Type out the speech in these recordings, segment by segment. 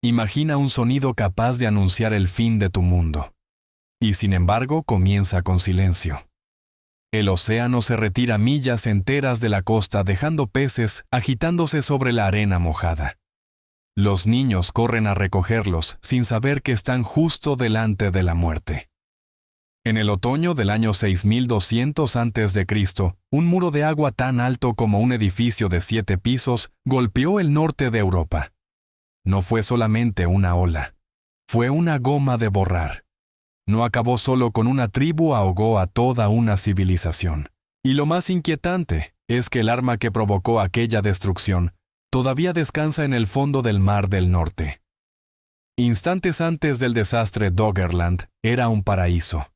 Imagina un sonido capaz de anunciar el fin de tu mundo. Y sin embargo comienza con silencio. El océano se retira millas enteras de la costa dejando peces agitándose sobre la arena mojada. Los niños corren a recogerlos sin saber que están justo delante de la muerte. En el otoño del año 6200 a.C., un muro de agua tan alto como un edificio de 7 pisos golpeó el norte de Europa. No fue solamente una ola, fue una goma de borrar. No acabó solo con una tribu, ahogó a toda una civilización. Y lo más inquietante es que el arma que provocó aquella destrucción todavía descansa en el fondo del Mar del Norte. Instantes antes del desastre, Doggerland era un paraíso.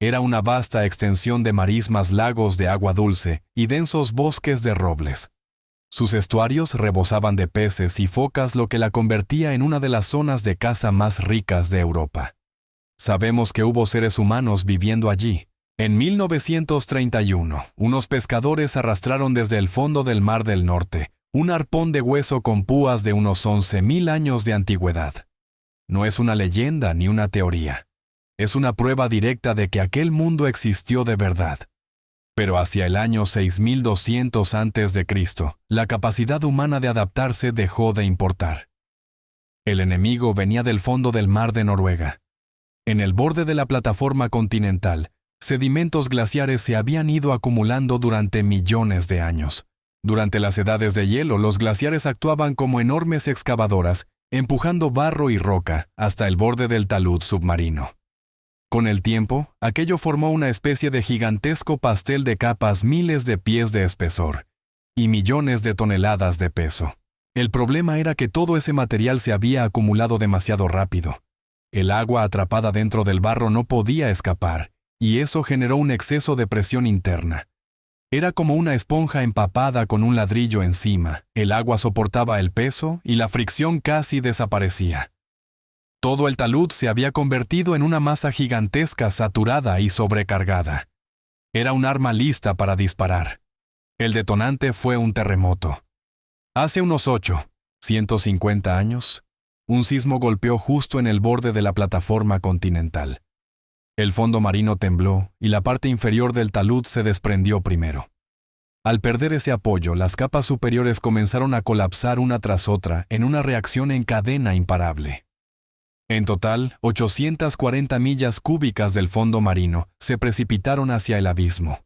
Era una vasta extensión de marismas, lagos de agua dulce y densos bosques de robles. Sus estuarios rebosaban de peces y focas, lo que la convertía en una de las zonas de caza más ricas de Europa. Sabemos que hubo seres humanos viviendo allí. En 1931, unos pescadores arrastraron desde el fondo del Mar del Norte un arpón de hueso con púas de unos 11.000 años de antigüedad. No es una leyenda ni una teoría. Es una prueba directa de que aquel mundo existió de verdad. Pero hacia el año 6200 a.C., la capacidad humana de adaptarse dejó de importar. El enemigo venía del fondo del Mar de Noruega. En el borde de la plataforma continental, sedimentos glaciares se habían ido acumulando durante millones de años. Durante las edades de hielo, los glaciares actuaban como enormes excavadoras, empujando barro y roca hasta el borde del talud submarino. Con el tiempo, aquello formó una especie de gigantesco pastel de capas, miles de pies de espesor y millones de toneladas de peso. El problema era que todo ese material se había acumulado demasiado rápido. El agua atrapada dentro del barro no podía escapar, y eso generó un exceso de presión interna. Era como una esponja empapada con un ladrillo encima. El agua soportaba el peso y la fricción casi desaparecía. Todo el talud se había convertido en una masa gigantesca, saturada y sobrecargada. Era un arma lista para disparar. El detonante fue un terremoto. Hace unos 150 años, un sismo golpeó justo en el borde de la plataforma continental. El fondo marino tembló y la parte inferior del talud se desprendió primero. Al perder ese apoyo, las capas superiores comenzaron a colapsar una tras otra en una reacción en cadena imparable. En total, 840 millas cúbicas del fondo marino se precipitaron hacia el abismo.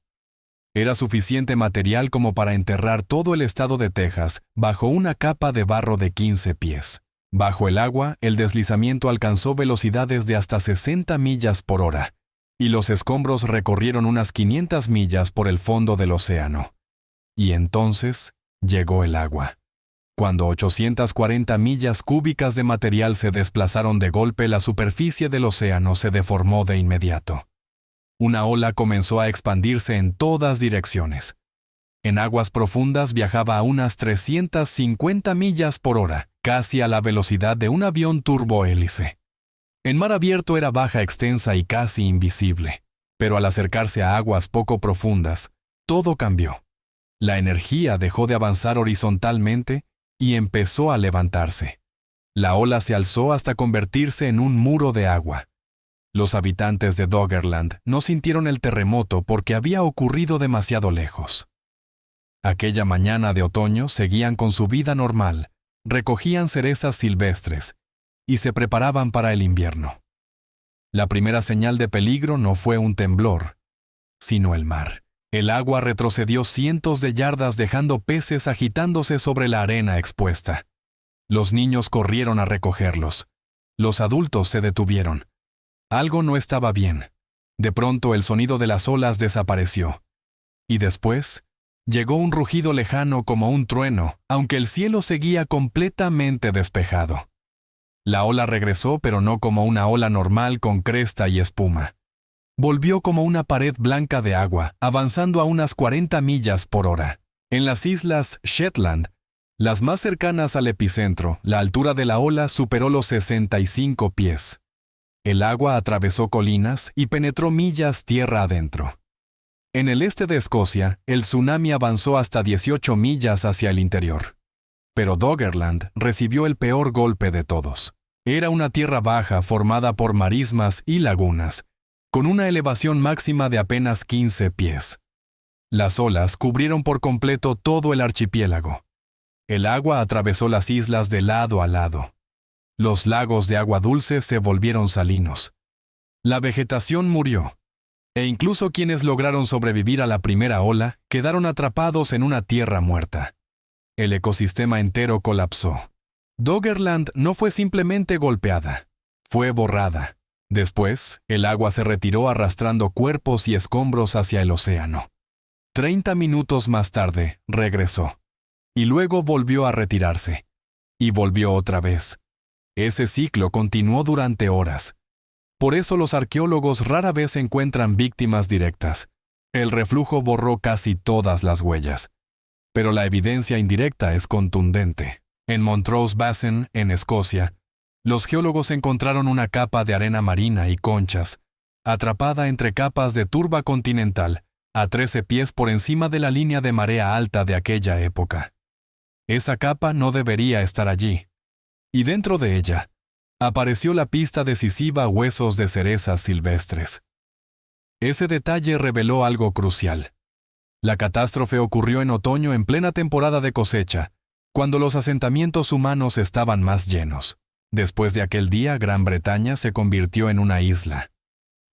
Era suficiente material como para enterrar todo el estado de Texas bajo una capa de barro de 15 pies. Bajo el agua, el deslizamiento alcanzó velocidades de hasta 60 millas por hora, y los escombros recorrieron unas 500 millas por el fondo del océano. Y entonces llegó el agua. Cuando 840 millas cúbicas de material se desplazaron de golpe, la superficie del océano se deformó de inmediato. Una ola comenzó a expandirse en todas direcciones. En aguas profundas viajaba a unas 350 millas por hora, casi a la velocidad de un avión turbohélice. En mar abierto era baja, extensa y casi invisible. Pero al acercarse a aguas poco profundas, todo cambió. La energía dejó de avanzar horizontalmente y empezó a levantarse. La ola se alzó hasta convertirse en un muro de agua. Los habitantes de Doggerland no sintieron el terremoto porque había ocurrido demasiado lejos. Aquella mañana de otoño seguían con su vida normal, recogían cerezas silvestres y se preparaban para el invierno. La primera señal de peligro no fue un temblor, sino el mar. El agua retrocedió cientos de yardas dejando peces agitándose sobre la arena expuesta. Los niños corrieron a recogerlos. Los adultos se detuvieron. Algo no estaba bien. De pronto el sonido de las olas desapareció. Y después llegó un rugido lejano como un trueno, aunque el cielo seguía completamente despejado. La ola regresó, pero no como una ola normal con cresta y espuma. Volvió como una pared blanca de agua, avanzando a unas 40 millas por hora. En las islas Shetland, las más cercanas al epicentro, la altura de la ola superó los 65 pies. El agua atravesó colinas y penetró millas tierra adentro. En el este de Escocia, el tsunami avanzó hasta 18 millas hacia el interior. Pero Doggerland recibió el peor golpe de todos. Era una tierra baja formada por marismas y lagunas, con una elevación máxima de apenas 15 pies. Las olas cubrieron por completo todo el archipiélago. El agua atravesó las islas de lado a lado. Los lagos de agua dulce se volvieron salinos. La vegetación murió, e incluso quienes lograron sobrevivir a la primera ola quedaron atrapados en una tierra muerta. El ecosistema entero colapsó. Doggerland no fue simplemente golpeada, fue borrada. Después, el agua se retiró arrastrando cuerpos y escombros hacia el océano. 30 minutos más tarde, regresó. Y luego volvió a retirarse. Y volvió otra vez. Ese ciclo continuó durante horas. Por eso los arqueólogos rara vez encuentran víctimas directas. El reflujo borró casi todas las huellas. Pero la evidencia indirecta es contundente. En Montrose Basin, en Escocia, los geólogos encontraron una capa de arena marina y conchas, atrapada entre capas de turba continental, a 13 pies por encima de la línea de marea alta de aquella época. Esa capa no debería estar allí. Y dentro de ella, apareció la pista decisiva huesos de cerezas silvestres. Ese detalle reveló algo crucial. La catástrofe ocurrió en otoño en plena temporada de cosecha, cuando los asentamientos humanos estaban más llenos. Después de aquel día, Gran Bretaña se convirtió en una isla.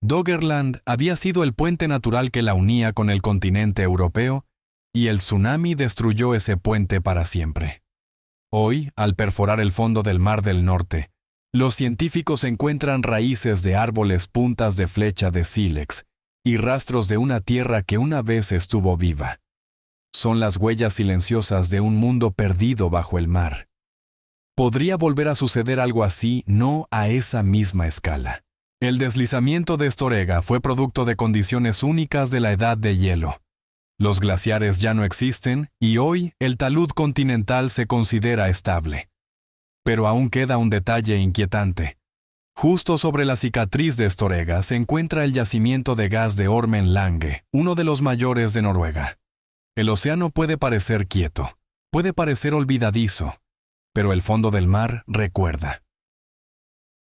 Doggerland había sido el puente natural que la unía con el continente europeo, y el tsunami destruyó ese puente para siempre. Hoy, al perforar el fondo del Mar del Norte, los científicos encuentran raíces de árboles puntas de flecha de sílex y rastros de una tierra que una vez estuvo viva. Son las huellas silenciosas de un mundo perdido bajo el mar. ¿Podría volver a suceder algo así? No a esa misma escala. El deslizamiento de Estorega fue producto de condiciones únicas de la edad de hielo. Los glaciares ya no existen y hoy el talud continental se considera estable. Pero aún queda un detalle inquietante. Justo sobre la cicatriz de Estorega se encuentra el yacimiento de gas de Ormen Lange, uno de los mayores de Noruega. El océano puede parecer quieto, puede parecer olvidadizo, pero el fondo del mar recuerda.